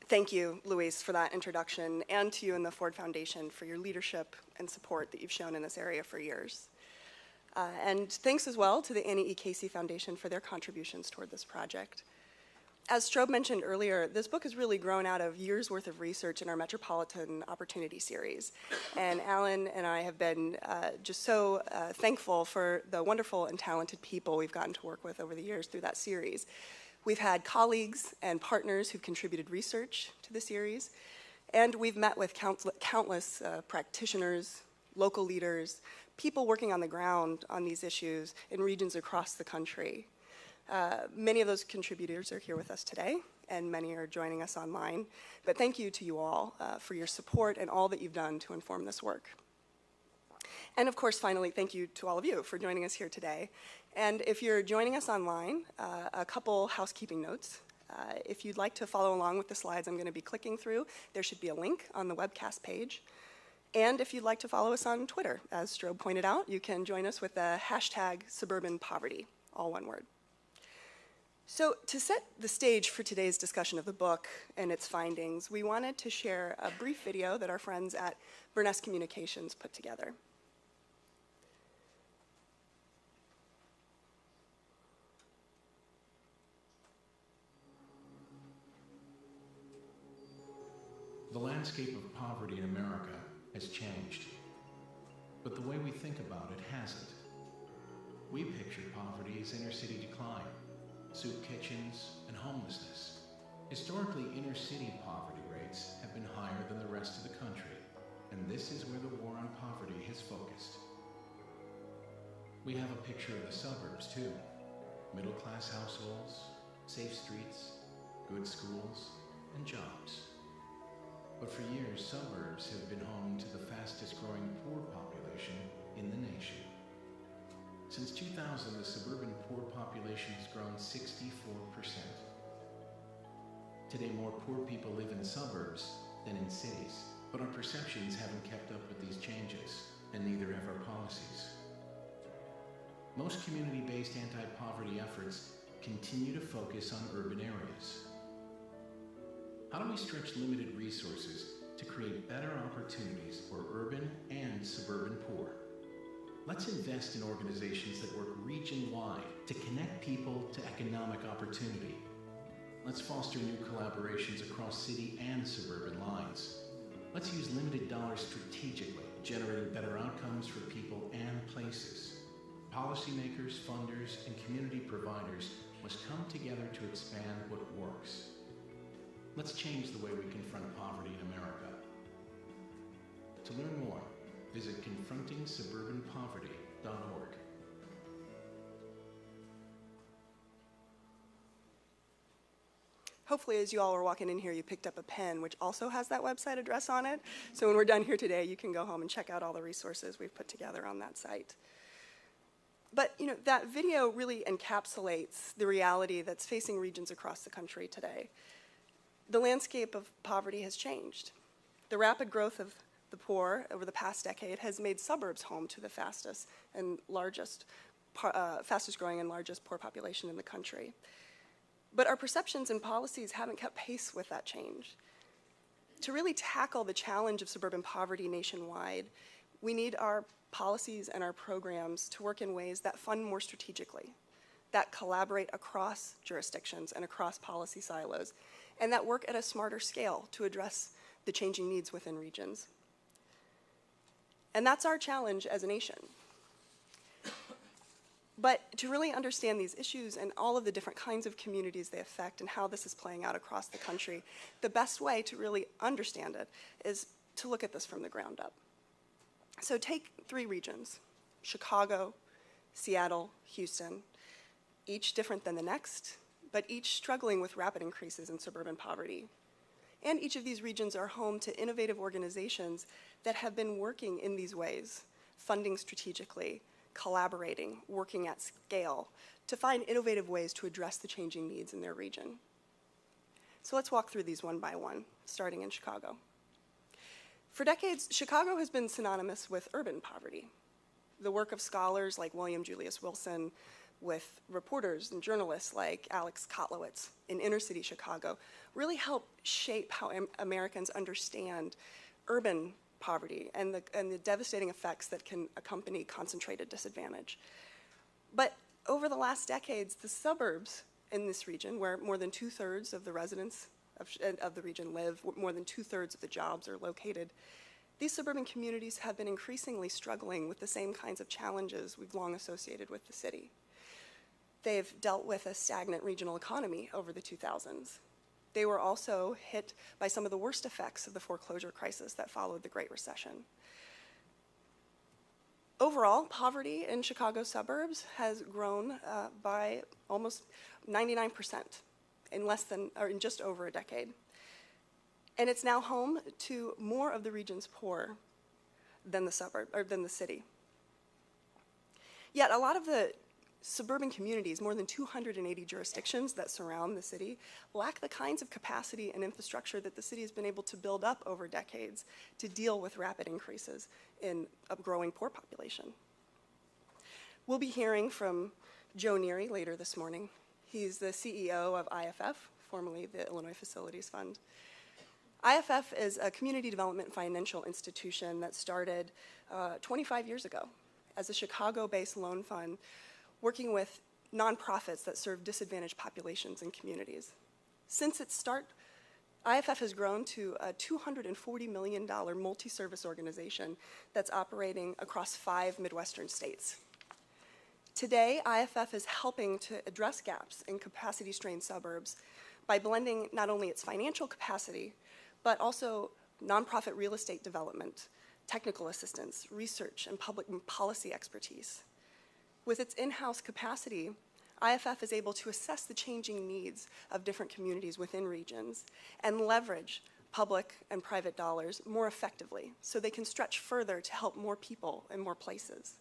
Thank you, Luis, for that introduction, and to you and the Ford Foundation for your leadership and support that you've shown in this area for years. And thanks as well to the Annie E. Casey Foundation for their contributions toward this project. As Strobe mentioned earlier, this book has really grown out of years' worth of research in our Metropolitan Opportunity Series. And Alan and I have been just so thankful for the wonderful and talented people we've gotten to work with over the years through that series. We've had colleagues and partners who've contributed research to the series, and we've met with countless practitioners, local leaders, people working on the ground on these issues in regions across the country. Many of those contributors are here with us today, and many are joining us online. But thank you to you all for your support and all that you've done to inform this work. And of course, finally, thank you to all of you for joining us here today. And if you're joining us online, a couple housekeeping notes. If you'd like to follow along with the slides I'm going to be clicking through, there should be a link on the webcast page. And if you'd like to follow us on Twitter, as Strobe pointed out, you can join us with the hashtag Suburban Poverty, all one word. So to set the stage for today's discussion of the book and its findings, we wanted to share a brief video that our friends at Burness Communications put together. The landscape of poverty in America has changed, but the way we think about it hasn't. We pictured poverty as inner city decline, soup kitchens, and homelessness. Historically, inner city poverty rates have been higher than the rest of the country, and this is where the war on poverty has focused. We have a picture of the suburbs too. Middle-class households, safe streets, good schools, and jobs. But for years, suburbs have been home to the fastest growing poor population in the nation. Since 2000, the suburban poor population has grown 64%. Today, more poor people live in suburbs than in cities, but our perceptions haven't kept up with these changes, and neither have our policies. Most community-based anti-poverty efforts continue to focus on urban areas. How do we stretch limited resources to create better opportunities for urban and suburban poor? Let's invest in organizations that work region-wide to connect people to economic opportunity. Let's foster new collaborations across city and suburban lines. Let's use limited dollars strategically, generating better outcomes for people and places. Policymakers, funders, and community providers must come together to expand what works. Let's change the way we confront poverty in America. To learn more, visit confrontingsuburbanpoverty.org. Hopefully, as you all were walking in here, you picked up a pen, which also has that website address on it. So when we're done here today, you can go home and check out all the resources we've put together on that site. But that video really encapsulates the reality that's facing regions across the country today. The landscape of poverty has changed. The rapid growth of the poor over the past decade has made suburbs home to the fastest growing and largest poor population in the country. But our perceptions and policies haven't kept pace with that change. To really tackle the challenge of suburban poverty nationwide, we need our policies and our programs to work in ways that fund more strategically, that collaborate across jurisdictions and across policy silos, and that work at a smarter scale to address the changing needs within regions. And that's our challenge as a nation. But to really understand these issues and all of the different kinds of communities they affect and how this is playing out across the country, the best way to really understand it is to look at this from the ground up. So take 3 regions, Chicago, Seattle, Houston, each different than the next, but each struggling with rapid increases in suburban poverty. And each of these regions are home to innovative organizations that have been working in these ways, funding strategically, collaborating, working at scale, to find innovative ways to address the changing needs in their region. So let's walk through these one by one, starting in Chicago. For decades, Chicago has been synonymous with urban poverty. The work of scholars like William Julius Wilson, with reporters and journalists like Alex Kotlowitz in inner city Chicago, really help shape how Americans understand urban poverty and the devastating effects that can accompany concentrated disadvantage. But over the last decades, the suburbs in this region, where more than 2/3 of the residents of the region live, more than 2/3 of the jobs are located, these suburban communities have been increasingly struggling with the same kinds of challenges we've long associated with the city. They've dealt with a stagnant regional economy over the 2000s. They were also hit by some of the worst effects of the foreclosure crisis that followed the Great Recession. Overall, poverty in Chicago suburbs has grown by almost 99% in just over a decade. And it's now home to more of the region's poor than the city. Yet a lot of the suburban communities, more than 280 jurisdictions that surround the city, lack the kinds of capacity and infrastructure that the city has been able to build up over decades to deal with rapid increases in a growing poor population. We'll be hearing from Joe Neary later this morning. He's the CEO of IFF, formerly the Illinois Facilities Fund. IFF is a community development financial institution that started 25 years ago as a Chicago-based loan fund working with nonprofits that serve disadvantaged populations and communities. Since its start, IFF has grown to a $240 million multi-service organization that's operating across 5 Midwestern states. Today, IFF is helping to address gaps in capacity-strained suburbs by blending not only its financial capacity, but also nonprofit real estate development, technical assistance, research, and public policy expertise. With its in-house capacity, IFF is able to assess the changing needs of different communities within regions and leverage public and private dollars more effectively so they can stretch further to help more people in more places.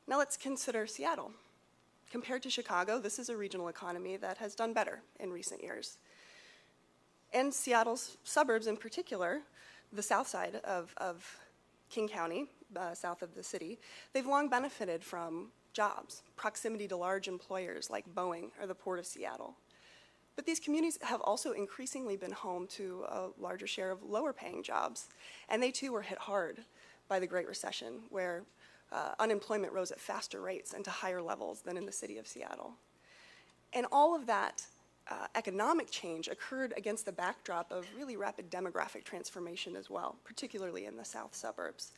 Now let's consider Seattle. Compared to Chicago, this is a regional economy that has done better in recent years. And Seattle's suburbs in particular, the south side of King County, south of the city, they've long benefited from jobs, proximity to large employers like Boeing or the Port of Seattle. But these communities have also increasingly been home to a larger share of lower paying jobs, and they too were hit hard by the Great Recession, where unemployment rose at faster rates and to higher levels than in the city of Seattle. And all of that economic change occurred against the backdrop of really rapid demographic transformation as well, particularly in the south suburbs.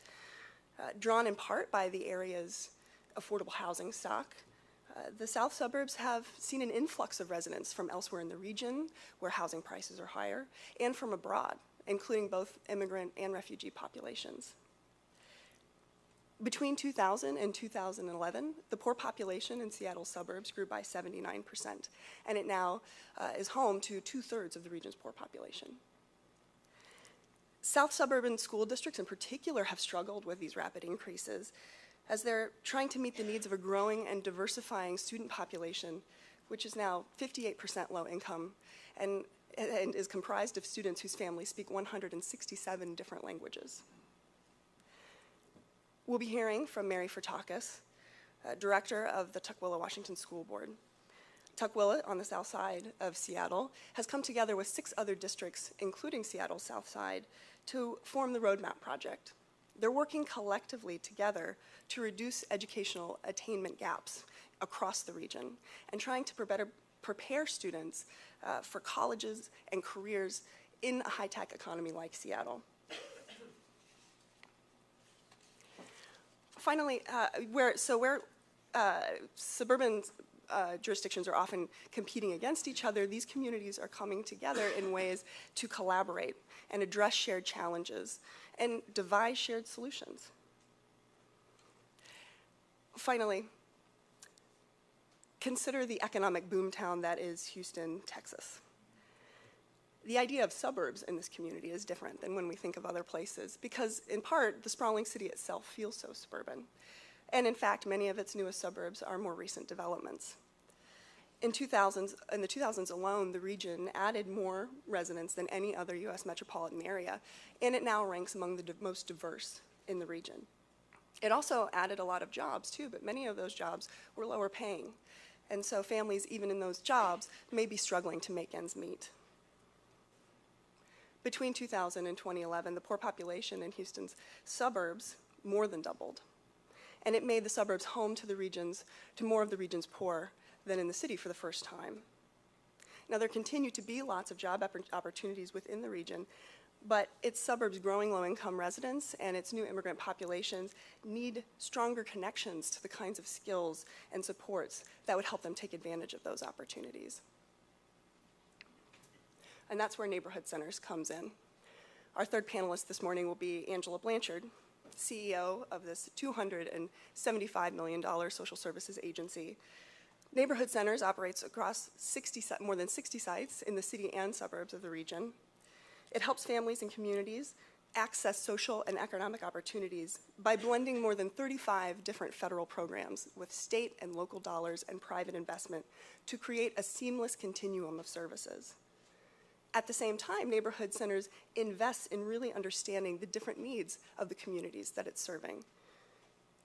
Drawn in part by the area's affordable housing stock, the south suburbs have seen an influx of residents from elsewhere in the region where housing prices are higher and from abroad, including both immigrant and refugee populations. Between 2000 and 2011, the poor population in Seattle's suburbs grew by 79%, and it now is home to 2/3 of the region's poor population. South suburban school districts in particular have struggled with these rapid increases as they're trying to meet the needs of a growing and diversifying student population, which is now 58% low income and is comprised of students whose families speak 167 different languages. We'll be hearing from Mary Furtakis, director of the Tukwila Washington School Board. Tukwila, on the south side of Seattle, has come together with 6 other districts, including Seattle's south side, to form the Roadmap Project. They're working collectively together to reduce educational attainment gaps across the region and trying to better prepare students for colleges and careers in a high-tech economy like Seattle. Finally, where suburban jurisdictions are often competing against each other, these communities are coming together in ways to collaborate and address shared challenges and devise shared solutions. Finally, consider the economic boomtown that is Houston, Texas. The idea of suburbs in this community is different than when we think of other places because, in part, the sprawling city itself feels so suburban. And in fact, many of its newest suburbs are more recent developments. In the 2000s alone, the region added more residents than any other U.S. metropolitan area, and it now ranks among the most diverse in the region. It also added a lot of jobs too, but many of those jobs were lower paying. And so families, even in those jobs, may be struggling to make ends meet. Between 2000 and 2011, the poor population in Houston's suburbs more than doubled. And it made the suburbs home to more of the region's poor than in the city for the first time. Now, there continue to be lots of job opportunities within the region, but its suburbs' growing low-income residents and its new immigrant populations need stronger connections to the kinds of skills and supports that would help them take advantage of those opportunities. And that's where neighborhood centers comes in. Our third panelist this morning will be Angela Blanchard, CEO of this $275 million social services agency. Neighborhood Centers operates across more than 60 sites in the city and suburbs of the region. It helps families and communities access social and economic opportunities by blending more than 35 different federal programs with state and local dollars and private investment to create a seamless continuum of services. At the same time, Neighborhood Centers invest in really understanding the different needs of the communities that it's serving.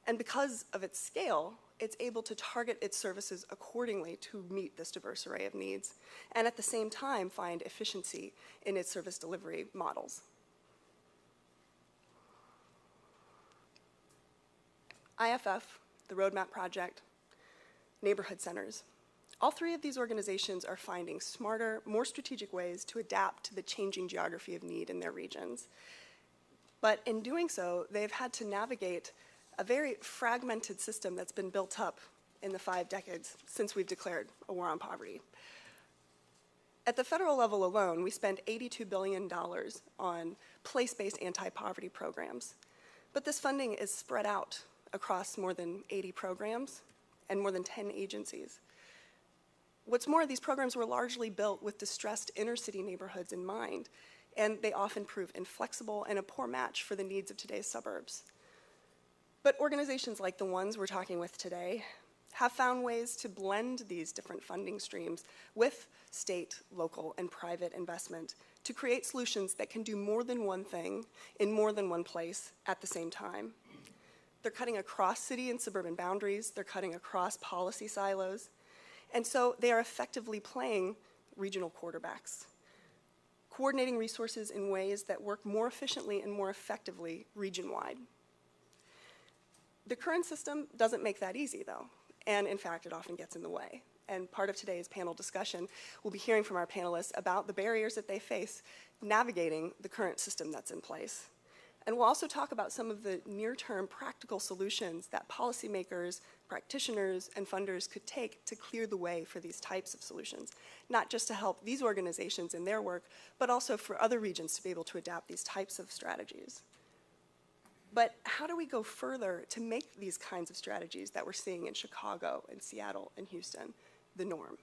And because of its scale, it's able to target its services accordingly to meet this diverse array of needs, and at the same time find efficiency in its service delivery models. IFF, the Roadmap Project, Neighborhood Centers. All three of these organizations are finding smarter, more strategic ways to adapt to the changing geography of need in their regions. But in doing so, they've had to navigate a very fragmented system that's been built up in the 5 decades since we've declared a war on poverty. At the federal level alone, we spend $82 billion on place-based anti-poverty programs. But this funding is spread out across more than 80 programs and more than 10 agencies. What's more, these programs were largely built with distressed inner-city neighborhoods in mind, and they often prove inflexible and a poor match for the needs of today's suburbs. But organizations like the ones we're talking with today have found ways to blend these different funding streams with state, local, and private investment to create solutions that can do more than one thing in more than one place at the same time. They're cutting across city and suburban boundaries, they're cutting across policy silos, and so they are effectively playing regional quarterbacks, coordinating resources in ways that work more efficiently and more effectively region-wide. The current system doesn't make that easy, though, and in fact, it often gets in the way. And part of today's panel discussion, we'll be hearing from our panelists about the barriers that they face navigating the current system that's in place. And we'll also talk about some of the near-term practical solutions that policymakers, practitioners, and funders could take to clear the way for these types of solutions, not just to help these organizations in their work, but also for other regions to be able to adapt these types of strategies. But how do we go further to make these kinds of strategies that we're seeing in Chicago and Seattle and Houston the norm?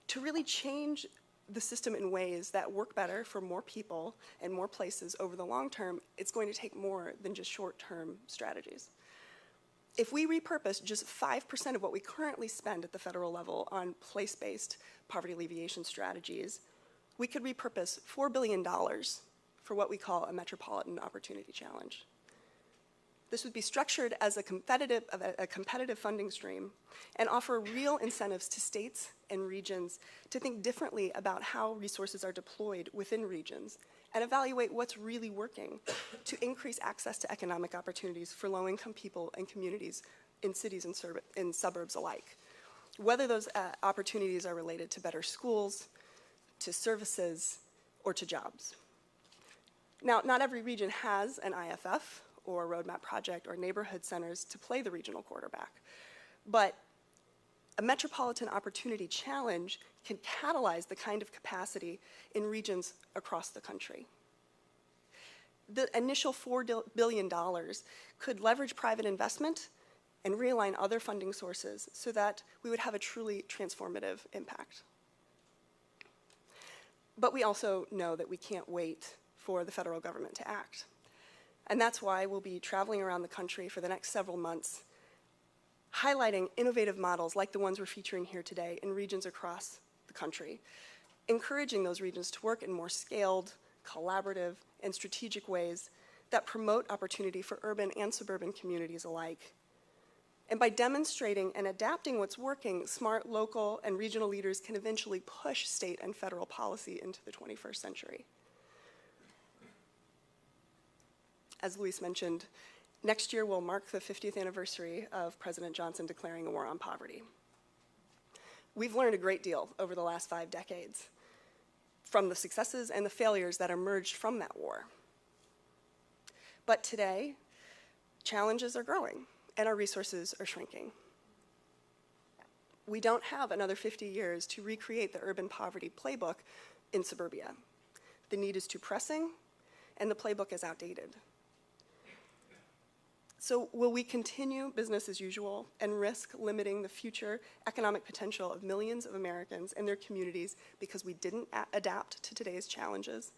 To really change the system in ways that work better for more people and more places over the long term, it's going to take more than just short-term strategies. If we repurpose just 5% of what we currently spend at the federal level on place-based poverty alleviation strategies, we could repurpose $4 billion for what we call a Metropolitan Opportunity Challenge. This would be structured as a competitive funding stream and offer real incentives to states and regions to think differently about how resources are deployed within regions and evaluate what's really working to increase access to economic opportunities for low-income people and communities in cities and in suburbs alike. Whether those opportunities are related to better schools, to services, or to jobs. Now, not every region has an IFF or a roadmap project or neighborhood centers to play the regional quarterback, but a Metropolitan Opportunity Challenge can catalyze the kind of capacity in regions across the country. The initial $4 billion could leverage private investment and realign other funding sources so that we would have a truly transformative impact. But we also know that we can't wait for the federal government to act. And that's why we'll be traveling around the country for the next several months, highlighting innovative models like the ones we're featuring here today in regions across the country, encouraging those regions to work in more scaled, collaborative, and strategic ways that promote opportunity for urban and suburban communities alike. And by demonstrating and adapting what's working, smart local and regional leaders can eventually push state and federal policy into the 21st century. As Luis mentioned, next year will mark the 50th anniversary of President Johnson declaring a war on poverty. We've learned a great deal over the last 5 decades from the successes and the failures that emerged from that war. But today, challenges are growing and our resources are shrinking. We don't have another 50 years to recreate the urban poverty playbook in suburbia. The need is too pressing and the playbook is outdated. So will we continue business as usual and risk limiting the future economic potential of millions of Americans and their communities because we didn't adapt to today's challenges?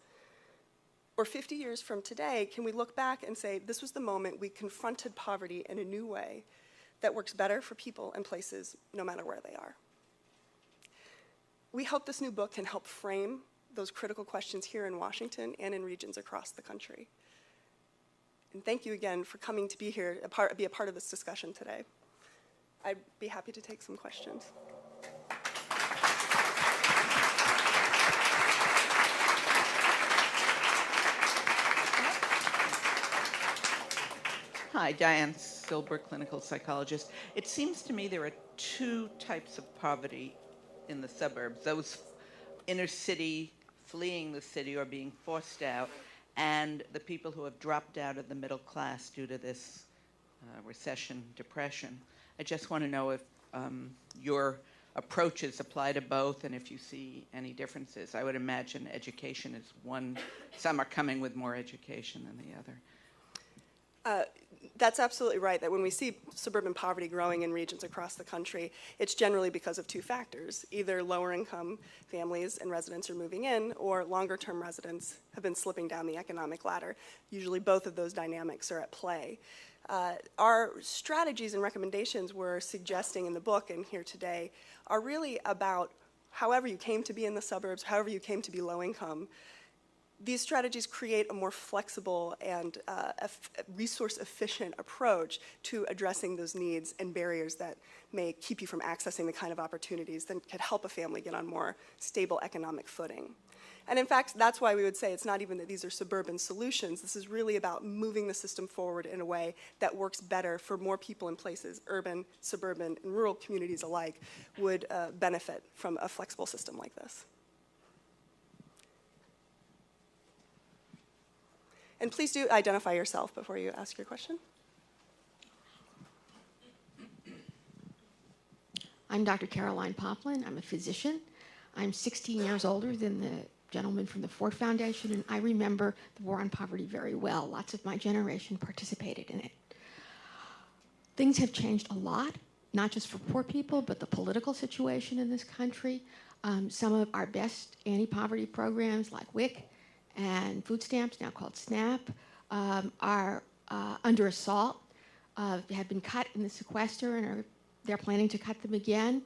Or 50 years from today, can we look back and say, this was the moment we confronted poverty in a new way that works better for people and places no matter where they are? We hope this new book can help frame those critical questions here in Washington and in regions across the country. And thank you again for coming to be here, be a part of this discussion today. I'd be happy to take some questions. Hi, Diane Silber, clinical psychologist. It seems to me there are 2 types of poverty in the suburbs. Those inner city, fleeing the city or being forced out, and the people who have dropped out of the middle class due to this recession, depression. I just want to know if your approaches apply to both and if you see any differences. I would imagine education is one. Some are coming with more education than the other. That's absolutely right, that when we see suburban poverty growing in regions across the country, it's generally because of 2 factors. Either lower income families and residents are moving in, or longer term residents have been slipping down the economic ladder. Usually both of those dynamics are at play. Our strategies and recommendations we're suggesting in the book and here today are really about however you came to be in the suburbs, however you came to be low income. These strategies create a more flexible and resource-efficient approach to addressing those needs and barriers that may keep you from accessing the kind of opportunities that could help a family get on more stable economic footing. And in fact, that's why we would say it's not even that these are suburban solutions. This is really about moving the system forward in a way that works better for more people in places, urban, suburban, and rural communities alike, would benefit from a flexible system like this. And please do identify yourself before you ask your question. I'm Dr. Caroline Poplin. I'm a physician. I'm 16 years older than the gentleman from the Ford Foundation, and I remember the war on poverty very well. Lots of my generation participated in it. Things have changed a lot, not just for poor people, but the political situation in this country. Some of our best anti-poverty programs like WIC and food stamps, now called SNAP, are under assault, have been cut in the sequester, and they're planning to cut them again.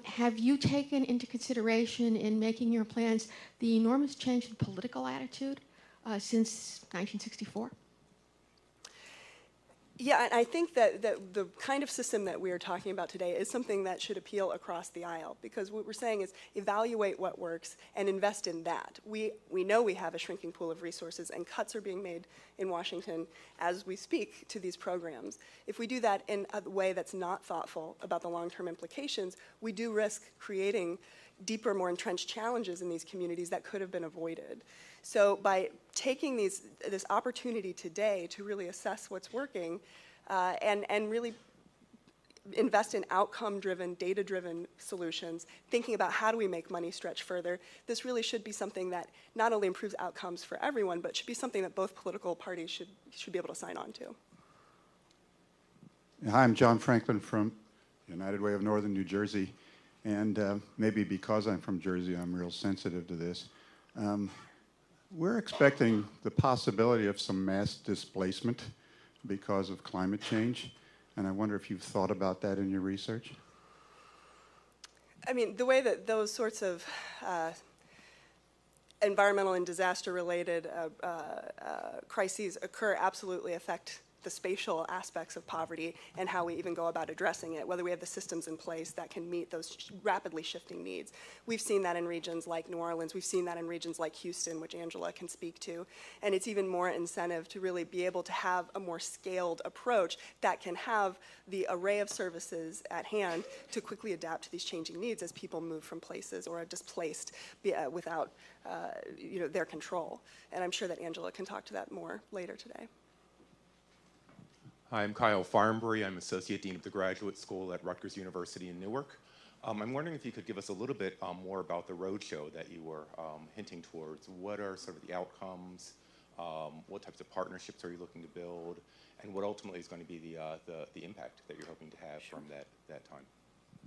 Have you taken into consideration in making your plans the enormous change in political attitude since 1964? Yeah, and I think that the kind of system that we are talking about today is something that should appeal across the aisle, because what we're saying is evaluate what works and invest in that. We know we have a shrinking pool of resources, and cuts are being made in Washington as we speak to these programs. If we do that in a way that's not thoughtful about the long-term implications, we do risk creating deeper, more entrenched challenges in these communities that could have been avoided. So by taking this opportunity today to really assess what's working and really invest in outcome-driven, data-driven solutions, thinking about how do we make money stretch further, this really should be something that not only improves outcomes for everyone, but should be something that both political parties should be able to sign on to. Hi, I'm John Franklin from United Way of Northern New Jersey. And maybe because I'm from Jersey, I'm real sensitive to this. We're expecting the possibility of some mass displacement because of climate change. And I wonder if you've thought about that in your research? I mean, the way that those sorts of, I think, assumptions are framed, they really are based on the fact that we have a shrinking pool of resources. And so by taking these opportunities today to really assess what's working and invest in outcome-driven, data-driven solutions, thinking about how do we make money stretch further, this really should be something that not only improves outcomes for everyone, but should be something that both political parties should be able to sign on to. environmental and disaster-related crises occur absolutely affect the spatial aspects of poverty and how we even go about addressing it, whether we have the systems in place that can meet those rapidly shifting needs. We've seen that in regions like New Orleans. We've seen that in regions like Houston, which Angela can speak to. And it's even more incentive to really be able to have a more scaled approach that can have the array of services at hand to quickly adapt to these changing needs as people move from places or are displaced without their control. And I'm sure that Angela can talk to that more later today. Hi, I'm Kyle Farnbury. I'm Associate Dean of the Graduate School at Rutgers University in Newark. I'm wondering if you could give us a little bit more about the roadshow that you were hinting towards. What are sort of the outcomes? What types of partnerships are you looking to build? And what ultimately is going to be the impact that you're hoping to have from that time?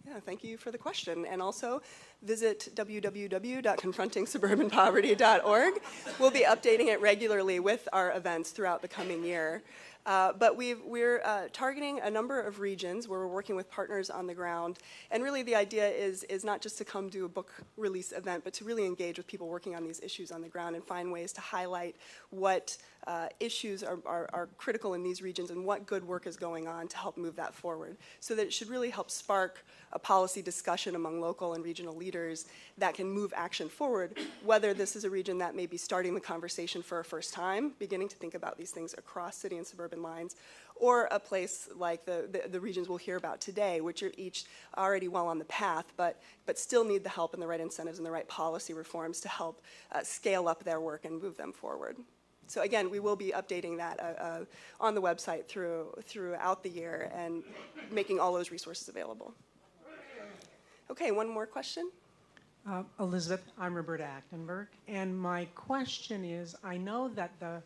Yeah, thank you for the question. And also visit www.confrontingsuburbanpoverty.org. We'll be updating it regularly with our events throughout the coming year. But we're targeting a number of regions where we're working with partners on the ground. And really the idea is not just to come do a book release event, but to really engage with people working on these issues on the ground and find ways to highlight what issues are critical in these regions and what good work is going on to help move that forward. So that it should really help spark a policy discussion among local and regional leaders that can move action forward, whether this is a region that may be starting the conversation for a first time, beginning to think about these things across city and suburban lines, or a place like the regions we'll hear about today, which are each already well on the path, but still need the help and the right incentives and the right policy reforms to help scale up their work and move them forward. So again, we will be updating that on the website throughout the year and making all those resources available. Okay, one more question. Elizabeth, I'm Roberta Achtenberg, and my question is, I know that the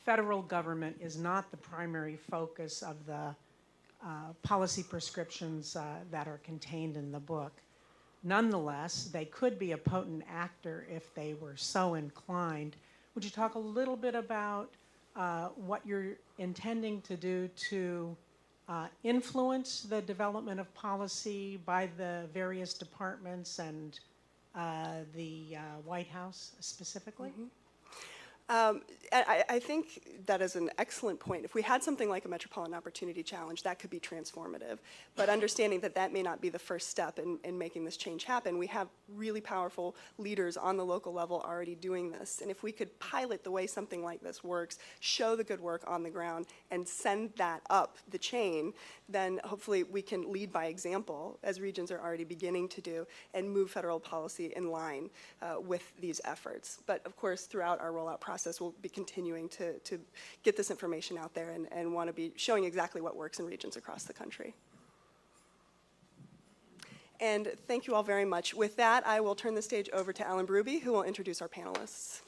federal government is not the primary focus of the policy prescriptions that are contained in the book. Nonetheless, they could be a potent actor if they were so inclined. Would you talk a little bit about what you're intending to do to influence the development of policy by the various departments and the White House specifically? Mm-hmm. I think that is an excellent point. If we had something like a Metropolitan Opportunity Challenge, that could be transformative. But understanding that that may not be the first step in making this change happen, we have really powerful leaders on the local level already doing this. And if we could pilot the way something like this works, show the good work on the ground, and send that up the chain, then hopefully we can lead by example, as regions are already beginning to do, and move federal policy in line with these efforts. But of course, throughout our rollout process, we'll be continuing to get this information out there and want to be showing exactly what works in regions across the country. And thank you all very much. With that, I will turn the stage over to Alan Bruby, who will introduce our panelists.